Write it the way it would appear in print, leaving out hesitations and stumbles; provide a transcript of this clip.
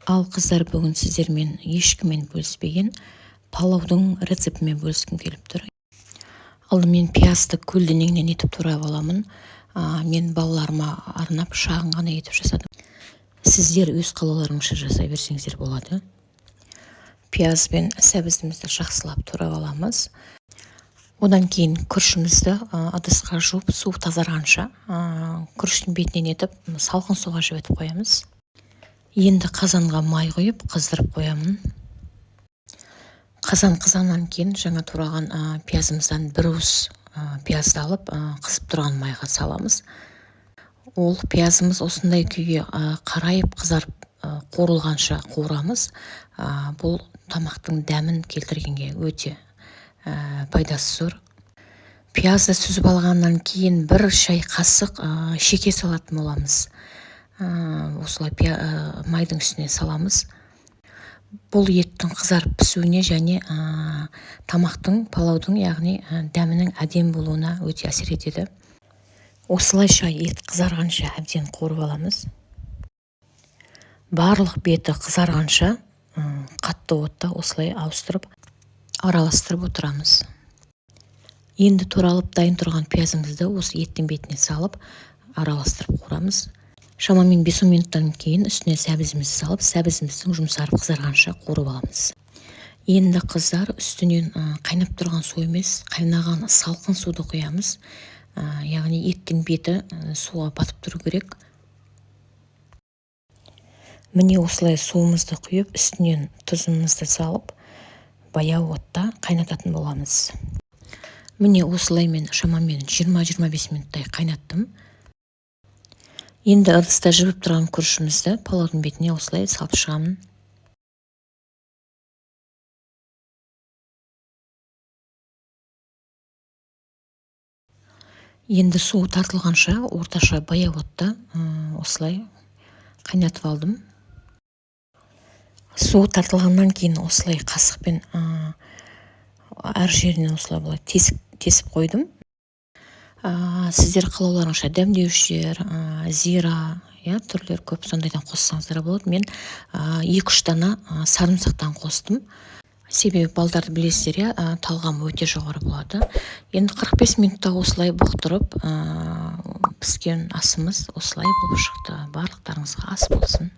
Ал қыздар, бүгін сіздермен ешкіммен бөліспеген палаудың рецептімен бөліскім келіп тұр. Алдымен пиязды көлденеңнен етіп турап аламын. Мен балаларыма арнап шағын ғана етіп жасадым. Сіздер өз қалауларыңызша жасай берсеңіздер болады. Пияз бен сәбізімізді жақсылап турап аламыз. Одан кейін күрішімізді ыдысқа жуып, су тазарғанша күріштің бетінен етіп салқын суға жіберіп қоямыз. Енді қазанға май құйып қыздырып қоямын. Қазан қызғаннан кейін жаңа тураған пиязымыздан бір уыс пиязды алып қызып тұрған майға саламыз. Ол пиязымыз осындай күйге қарайып қызарып қуырылғанша қуырамыз. Бұл тамақтың дәмін келтіргенге өте пайдасы зор. Пиязды сүзіп алғаннан кейін бір шай қасық шеке салатын боламыз. Осылай майдың үстіне саламыз. Бұл еттің қызарып пісуіне және тамақтың, палаудың, яғни дәмінің әдем болуына өте әсер етеді. Осылайша ет қызарғанша әбден қуырып аламыз. Барлық беті қызарғанша қатты отта осылай ауыстырып, араластырып отырамыз. Енді туралып дайын тұрған пиязымызды осы еттің бетіне салып, араластырып қуырамыз. Шамамен 5 минуттан кейін үстіне сәбізімізді салып, сәбізіміздің жұмсарып қызарғанша қуырып аламыз. Енді қыздар, үстінен қайнап тұрған су емес, қайнаған салқын суды құямыз. Яғни еттің беті суға батып тұру керек. Міне осылай суымызды құйып, үстінен тұзымызды салып, баяу отта қайнататын боламыз. Міне осылай мен шамамен 20-25 минуттай қайнаттым. Енді ыдыста жібіп тұрған күрішімізді палаудың бетіне осылай салып шығамын. Енді су тартылғанша орташа баяу отта осылай қайнатып алдым. Су тартылғаннан кейін осылай қасықпен әр жеріне осылай тесіп қойдым. Сіздер қалауларыңызша дәмдеушілер, зира, түрлер көп, сондайдан қоссаңыздар болады. Мен 2-3 дана сарымсақтан қостым. Себебі балдарды білесіздер, талғам өте жоғары болады. Енді 45 минутта осылай бұқтырып, піскен асымыз осылай болып шықты. Барлықтарыңызға ас болсын.